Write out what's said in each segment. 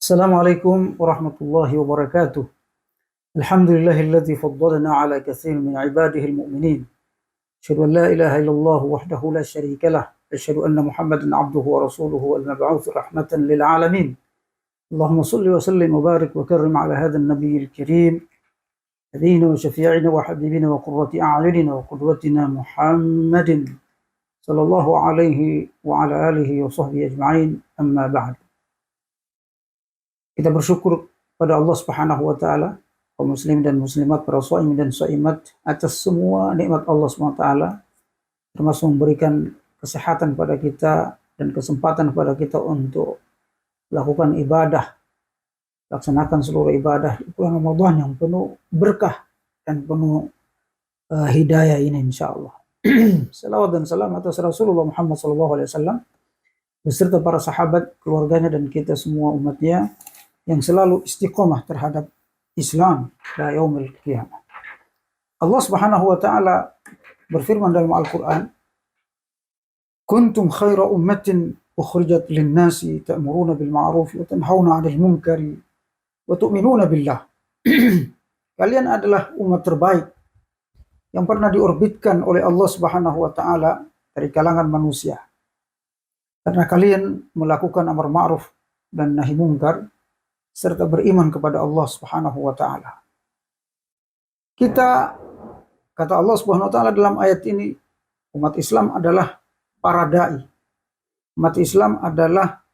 Assalamualaikum warahmatullahi wabarakatuh. Alhamdulillahilladzi faddalana ala katsirin min ibadihi almu'minin. Asyhadu an la ilaha illallah wahdahu la syarika lah. Asyhadu anna Muhammadan abduhu wa rasuluhu al-mab'uts rahmatan lil alamin. Allahumma shalli wa sallim wa barik wa karrim ala hadzal nabiyil karim. Nabiyyina wa syafi'ina wa habibina wa qurrati a'yunina wa qudwatina Muhammadin sallallahu alaihi wa ala alihi wa sahbihi ajma'in. Amma ba'd. Kita bersyukur pada Allah Subhanahu wa taala, kaum muslim dan muslimat, para shaimin dan shaimat atas semua nikmat Allah Subhanahu wa taala, termasuk memberikan kesehatan pada kita dan kesempatan pada kita untuk melakukan ibadah, laksanakan seluruh ibadah di bulan Ramadan yang penuh berkah dan penuh hidayah ini insyaallah. Salawat dan salam atas Rasulullah Muhammad SAW beserta para sahabat, keluarganya dan kita semua umatnya yang selalu istiqomah terhadap Islam ila yaumil qiyamah. Allah Subhanahu wa taala berfirman dalam Al-Qur'an, "Kuntum khaira ummatin ukhrijat lin-nasi ta'muruna bil ma'ruf wa tanhauna 'anil munkari wa tu'minuna billah." Kalian adalah umat terbaik yang pernah diorbitkan oleh Allah Subhanahu wa taala dari kalangan manusia. Karena kalian melakukan amar ma'ruf dan nahi munkar serta beriman kepada Allah Subhanahu wa taala. Kita, kata Allah Subhanahu wa taala dalam ayat ini, umat Islam adalah para dai. Umat Islam adalah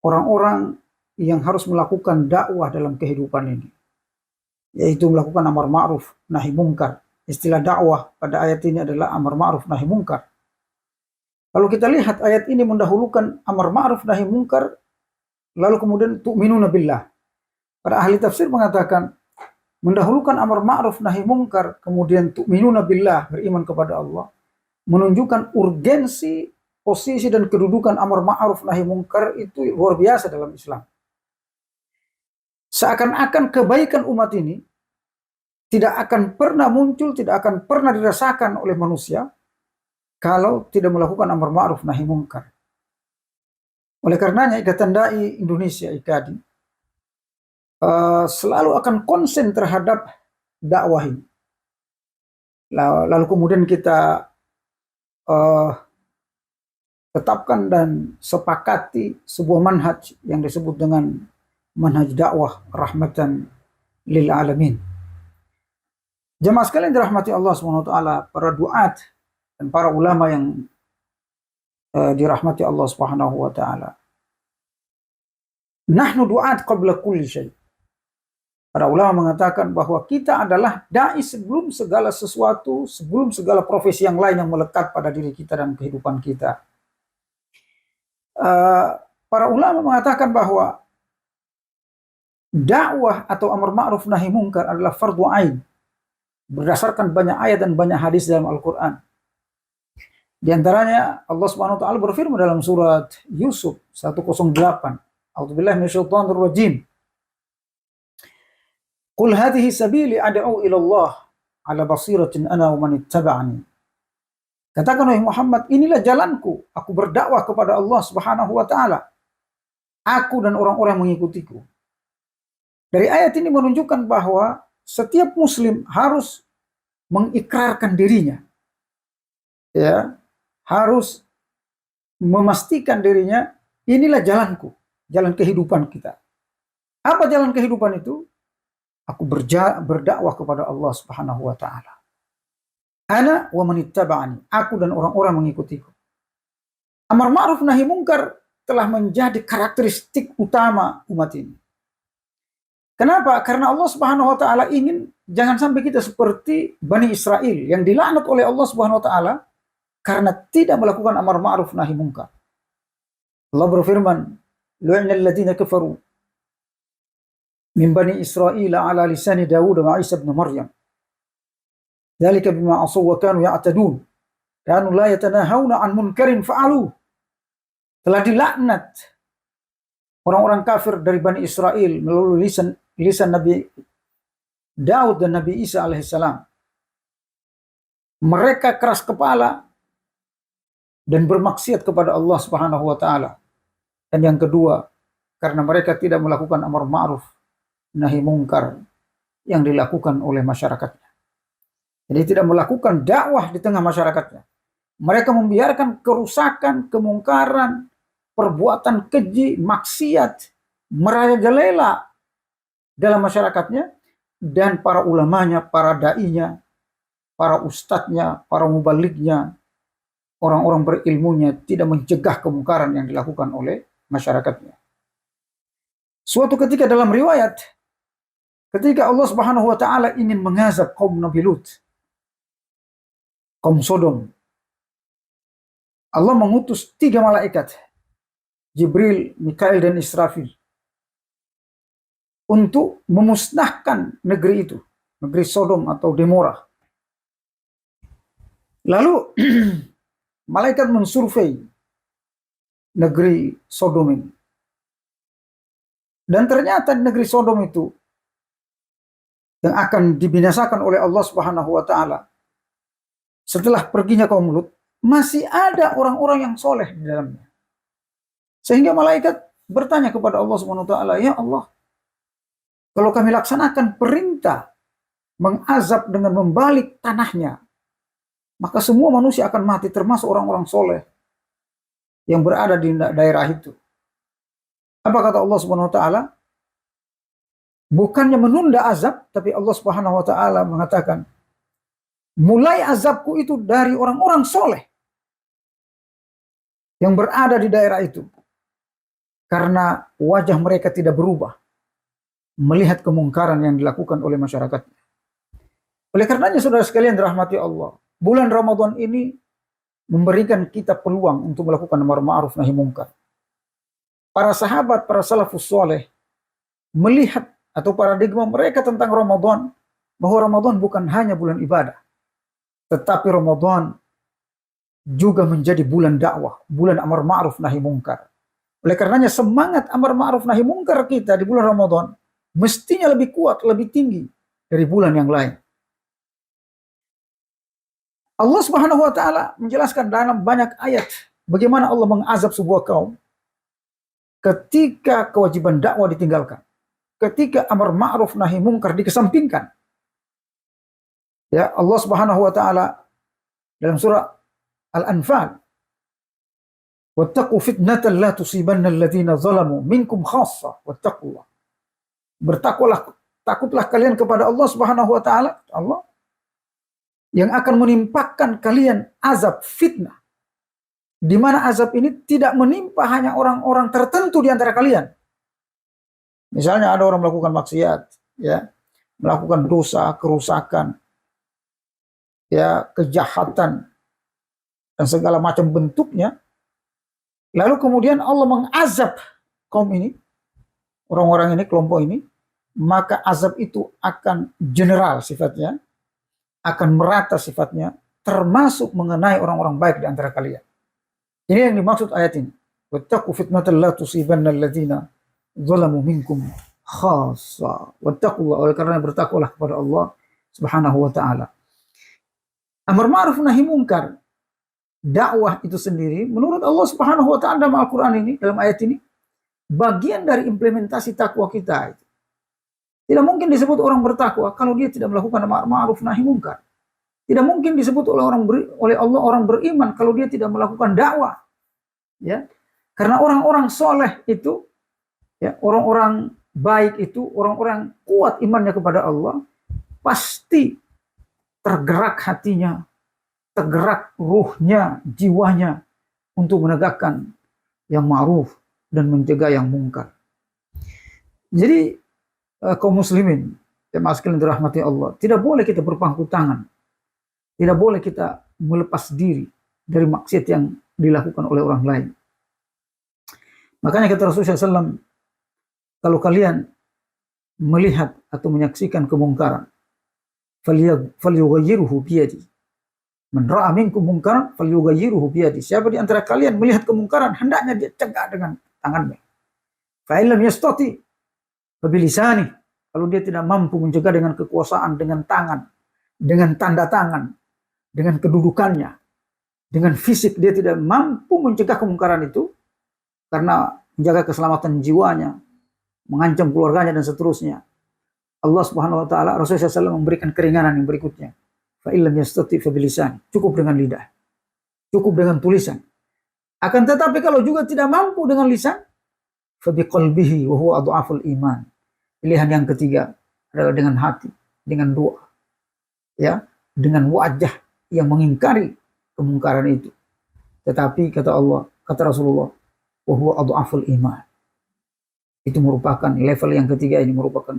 orang-orang yang harus melakukan dakwah dalam kehidupan ini, yaitu melakukan amar ma'ruf nahi munkar. Istilah dakwah pada ayat ini adalah amar ma'ruf nahi munkar. Kalau kita lihat ayat ini mendahulukan amar ma'ruf nahi munkar, lalu kemudian tu'minuna billah. Para ahli tafsir mengatakan mendahulukan amar ma'ruf nahi munkar, kemudian tu'minuna billah, beriman kepada Allah, menunjukkan urgensi, posisi dan kedudukan amar ma'ruf nahi munkar itu luar biasa dalam Islam. Seakan-akan kebaikan umat ini tidak akan pernah muncul, tidak akan pernah dirasakan oleh manusia kalau tidak melakukan amar ma'ruf nahi munkar. Oleh karenanya Ikatan Dai Indonesia IKADI selalu akan konsen terhadap dakwah ini. Lalu kemudian kita tetapkan dan sepakati sebuah manhaj yang disebut dengan manhaj dakwah rahmatan lil alamin. Jemaah sekalian dirahmati Allah SWT, para duat dan para ulama yang dirahmati Allah Subhanahu wa taala. Nahnu du'at qabla kulli syai'. Para ulama mengatakan bahwa kita adalah dai sebelum segala sesuatu, sebelum segala profesi yang lain yang melekat pada diri kita dan kehidupan kita. Para ulama mengatakan bahwa dakwah atau amar ma'ruf nahi munkar adalah fardhu ain berdasarkan banyak ayat dan banyak hadis dalam Al-Qur'an. Di antaranya Allah Subhanahu wa taala berfirman dalam surat Yusuf 108. A'udzubillahi minasyaitonir rajim. Qul hadhihi sabili ad'u ila Allah ala basiratin ana wa man ittaba'ani. Katakan wahai Muhammad, inilah jalanku, aku berdakwah kepada Allah Subhanahu wa taala, aku dan orang-orang yang mengikutiku. Dari ayat ini menunjukkan bahwa setiap muslim harus mengikrarkan dirinya, ya, harus memastikan dirinya, inilah jalanku, jalan kehidupan kita. Apa jalan kehidupan itu? Aku berdakwah kepada Allah Subhanahu wa taala. Ana wa man ittaba'ani, aku dan orang-orang mengikutiku. Amar ma'ruf nahi munkar telah menjadi karakteristik utama umat ini. Kenapa? Karena Allah Subhanahu wa taala ingin jangan sampai kita seperti Bani Israel yang dilaknat oleh Allah Subhanahu wa taala karena tidak melakukan amar ma'ruf nahi munkar. Allah berfirman, "Lu'inal ladzina kafaru min bani Israil ala lisani Dawud wa Isa ibn Maryam. Dzalika bima asaw wa kanu ya'tadun. Kanu la yatanahawna 'an munkarin fa'alu." Telah dilaknat orang-orang kafir dari Bani Israel melalui lisan Nabi Daud dan Nabi Isa alaihissalam. Mereka keras kepala dan bermaksiat kepada Allah Subhanahu wa taala. Dan yang kedua, karena mereka tidak melakukan amar ma'ruf nahi mungkar yang dilakukan oleh masyarakatnya. Jadi tidak melakukan dakwah di tengah masyarakatnya. Mereka membiarkan kerusakan, kemungkaran, perbuatan keji, maksiat, merajalela dalam masyarakatnya, dan para ulamanya, para da'inya, para ustadznya, para mubalignya, orang-orang berilmunya tidak mencegah kemungkaran yang dilakukan oleh masyarakatnya. Suatu ketika dalam riwayat, ketika Allah Subhanahu wa taala ingin mengazab kaum Nabi Lut, kaum Sodom, Allah mengutus 3 malaikat, Jibril, Mikail, dan Israfil, untuk memusnahkan negeri itu, negeri Sodom atau Gomora. Lalu malaikat mensurvei negeri Sodom ini. Dan ternyata negeri Sodom itu yang akan dibinasakan oleh Allah Subhanahu wa taala setelah perginya kaum Lut, masih ada orang-orang yang soleh di dalamnya. Sehingga malaikat bertanya kepada Allah Subhanahu wa taala, "Ya Allah, kalau kami laksanakan perintah mengazab dengan membalik tanahnya, maka semua manusia akan mati, termasuk orang-orang soleh yang berada di daerah itu." Apa kata Allah Subhanahu wa taala? Bukannya menunda azab, tapi Allah Subhanahu wa taala mengatakan, mulai azabku itu dari orang-orang soleh yang berada di daerah itu, karena wajah mereka tidak berubah melihat kemungkaran yang dilakukan oleh masyarakat. Oleh karenanya saudara sekalian dirahmati Allah, bulan Ramadan ini memberikan kita peluang untuk melakukan amar ma'ruf nahi mungkar. Para sahabat, para salafus soleh melihat atau paradigma mereka tentang Ramadan, bahwa Ramadan bukan hanya bulan ibadah, tetapi Ramadan juga menjadi bulan dakwah, bulan amar ma'ruf nahi mungkar. Oleh karenanya semangat amar ma'ruf nahi mungkar kita di bulan Ramadan mestinya lebih kuat, lebih tinggi dari bulan yang lain. Allah Subhanahu wa taala menjelaskan dalam banyak ayat bagaimana Allah mengazab sebuah kaum ketika kewajiban dakwah ditinggalkan, ketika amar ma'ruf nahi mungkar dikesampingkan. Ya, Allah Subhanahu wa taala dalam surah Al-Anfal, "Wattaqu fitnatan la tusibanna alladziina zalamu minkum khassa wattaqullah." Bertakwalah, takutlah kalian kepada Allah Subhanahu wa taala, Allah yang akan menimpakan kalian azab fitnah, di mana azab ini tidak menimpa hanya orang-orang tertentu di antara kalian. Misalnya ada orang melakukan maksiat, ya, melakukan dosa, kerusakan, ya, kejahatan dan segala macam bentuknya. Lalu kemudian Allah mengazab kaum ini, orang-orang ini, kelompok ini, maka azab itu akan general sifatnya, akan merata sifatnya, termasuk mengenai orang-orang baik di antara kalian. Ini yang dimaksud ayat ini. Wattaqu fitnatan la tusibanna alladziina zalamu minkum khassa wattaqullah. Oleh karena bertakwalah kepada Allah Subhanahu wa taala. Amar ma'ruf nahi mungkar, dakwah itu sendiri menurut Allah Subhanahu wa taala dalam Al-Qur'an ini, dalam ayat ini, bagian dari implementasi takwa kita. Tidak mungkin disebut orang bertakwa kalau dia tidak melakukan amar ma'ruf nahi mungkar. Tidak mungkin disebut oleh Allah orang beriman kalau dia tidak melakukan dakwah. Ya. Karena orang-orang soleh itu, ya, orang-orang baik itu, orang-orang kuat imannya kepada Allah, pasti tergerak hatinya, tergerak ruhnya, jiwanya untuk menegakkan yang ma'ruf dan mencegah yang mungkar. Jadi kaum muslimin yang sekalian dirahmati Allah, tidak boleh kita berpangku tangan, tidak boleh kita melepas diri dari maksiat yang dilakukan oleh orang lain. Makanya kata Rasulullah SAW, kalau kalian melihat atau menyaksikan kemungkaran, falyughayyirhu biyadi. Man ra'a minkum mungkaran falyughayyirhu biyadi. Siapa di antara kalian melihat kemungkaran, hendaknya dia cegah dengan tangannya. Fa illam yastati fa bilisani. Kalau dia tidak mampu mencegah dengan kekuasaan, dengan tangan, dengan tanda tangan, dengan kedudukannya, dengan fisik dia tidak mampu mencegah kemungkaran itu, karena menjaga keselamatan jiwanya, mengancam keluarganya dan seterusnya. Allah Subhanahu wa taala, Rasulullah SAW memberikan keringanan yang berikutnya. Fa illam yastati fa bilisan. Cukup dengan lidah. Cukup dengan tulisan. Akan tetapi kalau juga tidak mampu dengan lisan, fa biqalbihi wa huwa adhaful iman. Pilihan yang ketiga adalah dengan hati, dengan doa. Ya, dengan wajah yang mengingkari kemungkaran itu. Tetapi kata Allah, kata Rasulullah, wa huwa adhaful iman. Itu merupakan level yang ketiga, ini merupakan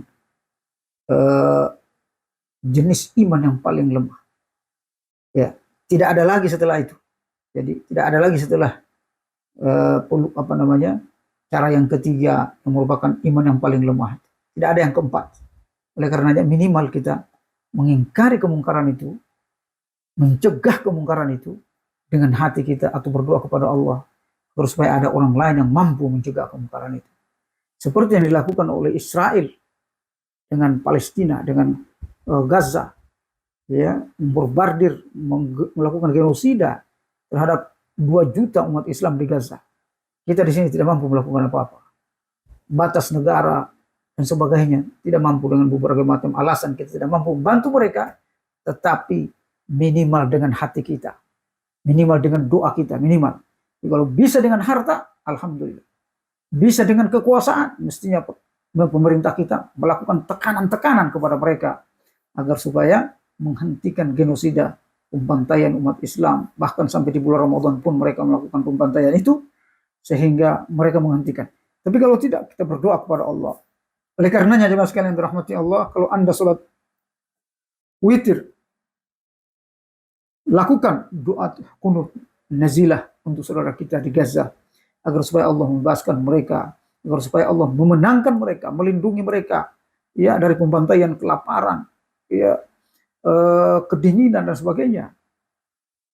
jenis iman yang paling lemah. Ya, tidak ada lagi setelah itu. Jadi tidak ada lagi setelah cara yang ketiga yang merupakan iman yang paling lemah. Tidak ada yang keempat. Oleh karenanya minimal kita mengingkari kemungkaran itu, mencegah kemungkaran itu dengan hati kita atau berdoa kepada Allah terus supaya ada orang lain yang mampu mencegah kemungkaran itu. Seperti yang dilakukan oleh Israel dengan Palestina, dengan Gaza, ya, memborbardir, melakukan genosida terhadap 2 juta umat Islam di Gaza. Kita di sini tidak mampu melakukan apa-apa. Batas negara dan sebagainya tidak mampu, dengan beberapa macam alasan kita tidak mampu membantu mereka, tetapi minimal dengan hati kita, minimal dengan doa kita, minimal. Jadi kalau bisa dengan harta, alhamdulillah. Bisa dengan kekuasaan, mestinya pemerintah kita melakukan tekanan-tekanan kepada mereka agar supaya menghentikan genosida, pembantaian umat Islam. Bahkan sampai di bulan Ramadan pun mereka melakukan pembantaian itu, sehingga mereka menghentikan. Tapi kalau tidak, kita berdoa kepada Allah. Oleh karenanya jemaah sekalian dirahmati Allah, kalau Anda sholat witir, lakukan doa kunut nazilah untuk saudara kita di Gaza, agar supaya Allah membebaskan mereka, agar supaya Allah memenangkan mereka, melindungi mereka, ya, dari pembantaian, kelaparan, ya, kedinginan dan sebagainya,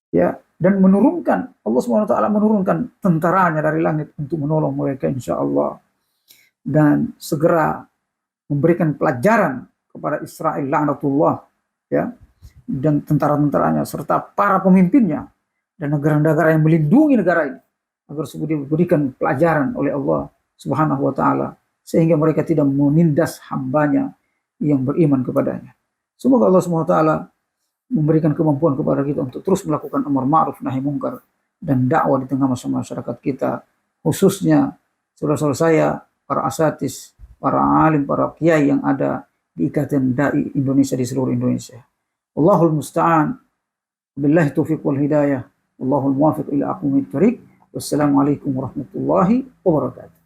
ya, dan menurunkan, Allah SWT menurunkan tentaranya dari langit untuk menolong mereka insya Allah, dan segera memberikan pelajaran kepada Israel laknatullah, ya, dan tentara-tentaranya serta para pemimpinnya dan negara-negara yang melindungi negara ini, agar supaya diberikan pelajaran oleh Allah Subhanahu wa taala sehingga mereka tidak menindas hambanya yang beriman kepadanya. Semoga Allah Subhanahu wa taala memberikan kemampuan kepada kita untuk terus melakukan amar ma'ruf nahi mungkar dan dakwah di tengah masyarakat kita, khususnya saudara-saudara saya, para asatis, para alim, para kiai yang ada di Ikatan Dai Indonesia di seluruh Indonesia. Allahul musta'an. Billahi taufiq wal hidayah. Allahul muwafiq ila aqwamit thoriq. Wassalamualaikum warahmatullahi wabarakatuh.